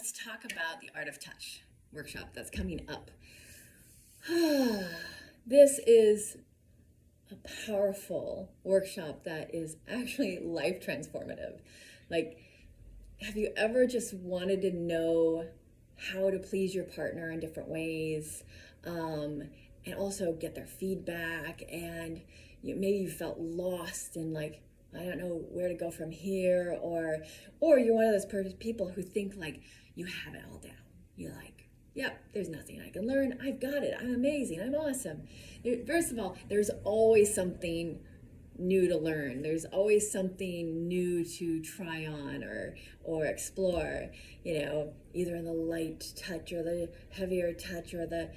let's talk about the Art of Touch workshop that's coming up. This is a powerful workshop that is actually life transformative. Like, have you ever just wanted to know how to please your partner in different ways, and also get their feedback, and maybe you felt lost and like, I don't know where to go from here, or you're one of those people who think like you have it all down. You're like, yep, there's nothing I can learn. I've got it. I'm amazing. I'm awesome. First of all, there's always something new to learn. There's always something new to try on or explore, either in the light touch or the heavier touch or the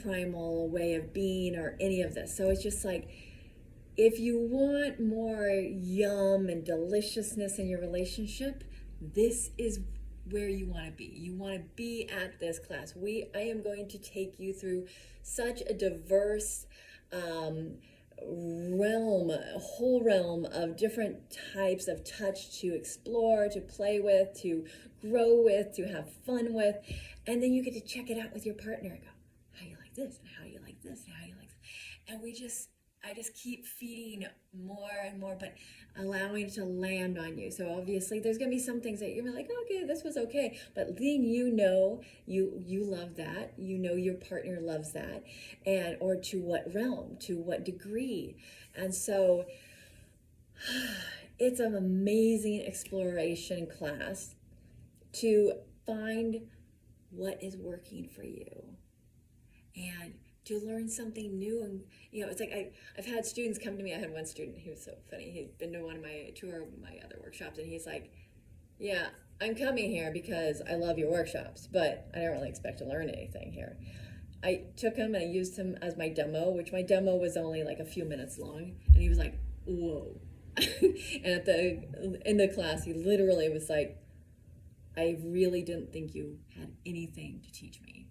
primal way of being or any of this. So it's just like, if you want more yum and deliciousness in your relationship, this is where you want to be. You want to be at this class. I am going to take you through such a diverse realm, a whole realm of different types of touch to explore, to play with, to grow with, to have fun with. And then you get to check it out with your partner and go, how you like this, and how you like this, and how you like this. And I just keep feeding more and more, but allowing it to land on you. So obviously there's going to be some things that you're like, okay, this was okay. But then you love that. Your partner loves that. Or to what realm, to what degree. And so it's an amazing exploration class to find what is working for you. And to learn something new. And it's like I've had students come to me. I had one student, he was so funny. He'd been to two of my other workshops, and he's like, yeah, I'm coming here because I love your workshops, but I don't really expect to learn anything here. I took him and I used him as my demo, which my demo was only like a few minutes long, and he was like, whoa. And in the class, he literally was like, I really didn't think you had anything to teach me,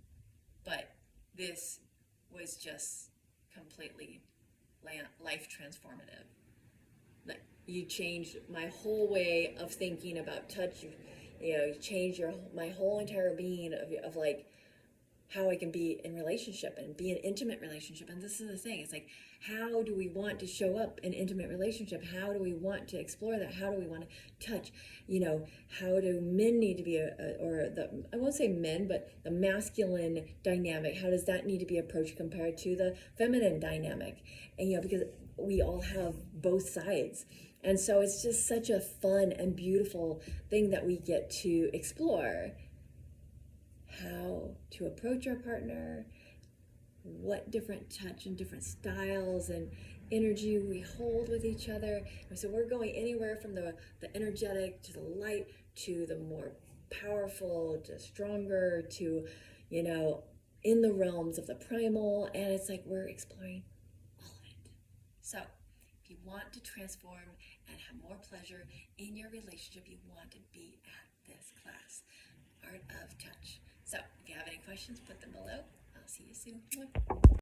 but this was just completely life transformative. Like, you changed my whole way of thinking about touch. You changed my whole entire being of like how I can be in relationship and be an intimate relationship. And this is the thing. It's like, how do we want to show up in intimate relationship? How do we want to explore that? How do we want to touch? How do men need to be I won't say men, but the masculine dynamic, how does that need to be approached compared to the feminine dynamic? And, because we all have both sides. And so it's just such a fun and beautiful thing that we get to explore. How to approach our partner, what different touch and different styles and energy we hold with each other. And so we're going anywhere from the energetic to the light to the more powerful to stronger to, in the realms of the primal. And it's like we're exploring all of it. So if you want to transform and have more pleasure in your relationship, you want to be at this class, Art of Touch. So if you have any questions, put them below. I'll see you soon.